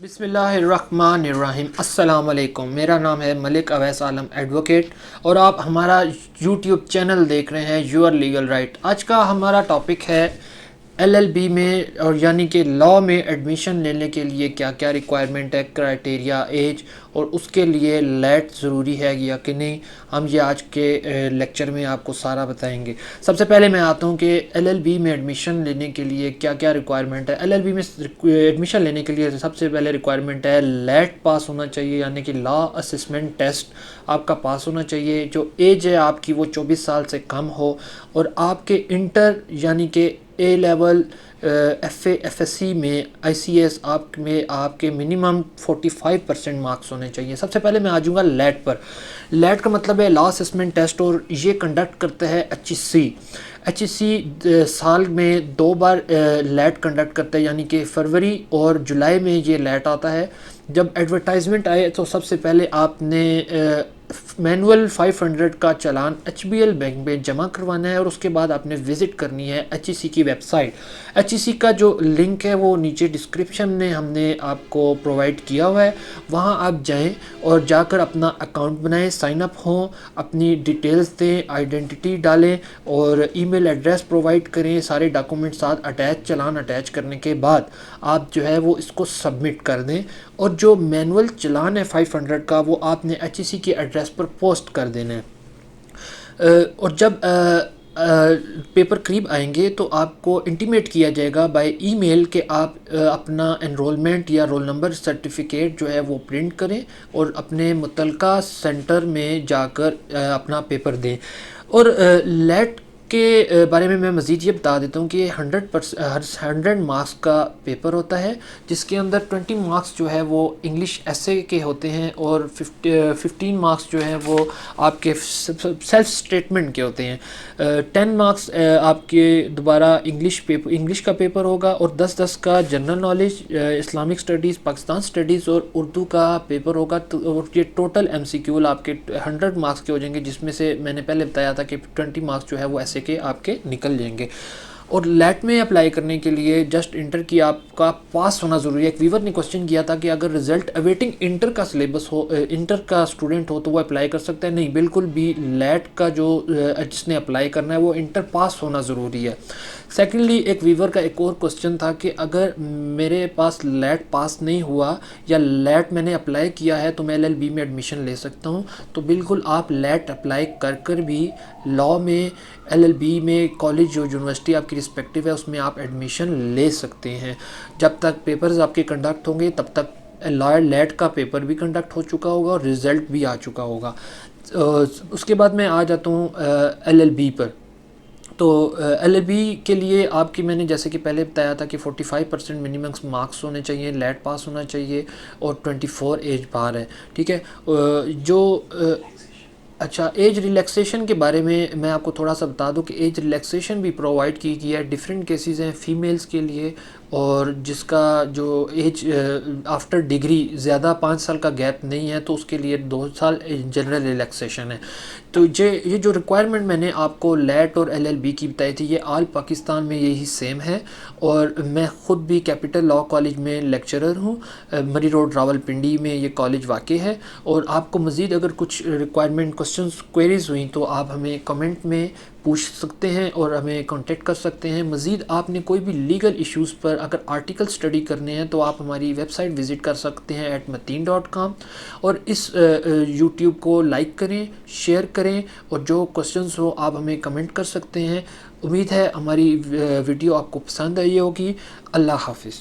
बिस्मिल्लाहिर्रहमानिर्रहीम। अस्सलाम वालेकुम। मेरा नाम है मलिक अवैस आलम एडवोकेट और आप हमारा यूट्यूब चैनल देख रहे हैं यूर लीगल राइट। आज का हमारा टॉपिक है LLB में और यानी कि लॉ में एडमिशन लेने के लिए क्या क्या रिक्वायरमेंट है, क्राइटेरिया, एज और उसके लिए लैट ज़रूरी है या कि नहीं। हम ये आज के लेक्चर में आपको सारा बताएंगे। सबसे पहले मैं आता हूँ कि LLB में एडमिशन लेने के लिए क्या क्या रिक्वायरमेंट है। LLB में एडमिशन लेने के लिए सबसे पहले रिक्वायरमेंट है लैट पास होना चाहिए, यानी कि लॉ असेसमेंट टेस्ट आपका पास होना चाहिए। जो एज है आपकी वो 24 साल से कम हो और आपके इंटर यानी कि ए लेवल FA FSC में ICS आपके मिनिमम 45% मार्क्स होने चाहिए। सबसे पहले मैं आ जाऊँगा लैट पर। लैट का मतलब है लॉ असेसमेंट टेस्ट और ये कंडक्ट करता है HEC साल में 2 बार लैट कंडक्ट करता है, यानी कि फरवरी और जुलाई में ये लैट आता है। जब एडवर्टाइजमेंट आए तो सबसे पहले आपने मैनुअल 500 का चालान HBL बैंक में जमा करवाना है और उसके बाद आपने विज़िट करनी है HEC की वेबसाइट। HEC का जो लिंक है वो नीचे डिस्क्रिप्शन में हमने आपको प्रोवाइड किया हुआ है, वहाँ आप जाएं और जाकर अपना अकाउंट बनाएं, साइन अप हों, अपनी डिटेल्स दें, आइडेंटिटी डालें और ईमेल एड्रेस प्रोवाइड करें। सारे डॉक्यूमेंट साथ चालान अटैच करने के बाद आप जो है वो इसको सबमिट कर दें और जो मैनुअल चालान है 500 का वो आपने HEC के एड्रेस पर पोस्ट कर देना है। और जब पेपर करीब आएंगे तो आपको इंटीमेट किया जाएगा बाय ईमेल कि आप अपना एनरोलमेंट या रोल नंबर सर्टिफिकेट जो है वो प्रिंट करें और अपने मुतलका सेंटर में जाकर अपना पेपर दें। और लैट के बारे में मैं मज़ीद ये बता देता हूँ कि 100 मार्क्स का पेपर होता है, जिसके अंदर 20 मार्क्स जो है वो इंग्लिश एसे के होते हैं और 15 मार्क्स जो हैं वो आपके सेल्फ स्टेटमेंट के होते हैं। 10 मार्क्स आपके दोबारा इंग्लिश का पेपर होगा और 10 का general knowledge, Islamic studies, Pakistan studies और उर्दू का पेपर होगा। तो ये टोटल MCQ आपके 100 मार्क्स के हो जाएंगे, जिसमें से मैंने पहले बताया था कि 20 मार्क्स जो है वो ऐसे के आपके निकल जाएंगे। और लैट में अप्लाई करने के लिए जस्ट इंटर की आपका पास होना ज़रूरी है। एक व्यूवर ने क्वेश्चन किया था कि अगर रिज़ल्ट अवेटिंग इंटर का सिलेबस हो, इंटर का स्टूडेंट हो तो वो अप्लाई कर सकता है। नहीं, बिल्कुल भी। लैट का जो जिसने अप्लाई करना है वो इंटर पास होना ज़रूरी है। सेकेंडली, एक व्यूवर का एक और क्वेश्चन था कि अगर मेरे पास लैट पास नहीं हुआ या लैट मैंने अप्लाई किया है तो मैं LLB में एडमिशन ले सकता हूँ। तो बिल्कुल आप लैट अप्लाई कर भी लॉ में LLB में कॉलेज जो यूनिवर्सिटी आपकी रिस्पेक्टिव है उसमें आप एडमिशन ले सकते हैं। जब तक पेपर्स आपके कंडक्ट होंगे तब तक लैट का पेपर भी कंडक्ट हो चुका होगा और रिज़ल्ट भी आ चुका होगा। उसके बाद मैं आ जाता हूँ LLB पर। तो LLB के लिए आपकी मैंने जैसे कि पहले बताया था कि 45% मिनिमम मार्क्स होने चाहिए, लैट पास होना चाहिए और 24 एज बार है। ठीक है। अच्छा, एज रिलैक्सेशन के बारे में मैं आपको थोड़ा सा बता दूं कि एज रिलैक्सेशन भी प्रोवाइड की गई है। डिफरेंट केसेस हैं फीमेल्स के लिए, और जिसका जो एज आफ्टर डिग्री ज़्यादा 5 साल का गैप नहीं है तो उसके लिए 2 साल जनरल रिलैक्सेशन है। तो ये जो रिक्वायरमेंट मैंने आपको लैट और LLB की बताई थी ये आल पाकिस्तान में यही सेम है। और मैं ख़ुद भी कैपिटल लॉ कॉलेज में लेक्चरर हूँ। मरी रोड रावलपिंडी में ये कॉलेज वाक़ई है। और आपको मज़ीद अगर कुछ रिक्वायरमेंट क्वेश्चंस क्वेरीज़ हुई तो आप हमें कमेंट में पूछ सकते हैं और हमें कांटेक्ट कर सकते हैं। मज़ीद आपने कोई भी लीगल इश्यूज़ पर अगर आर्टिकल स्टडी करने हैं तो आप हमारी वेबसाइट विज़िट कर सकते हैं @mateen.com। और इस यूट्यूब को लाइक करें, शेयर करें और जो क्वेश्चंस हो आप हमें कमेंट कर सकते हैं। उम्मीद है हमारी वीडियो आपको पसंद आई होगी। अल्लाह हाफ़िज़।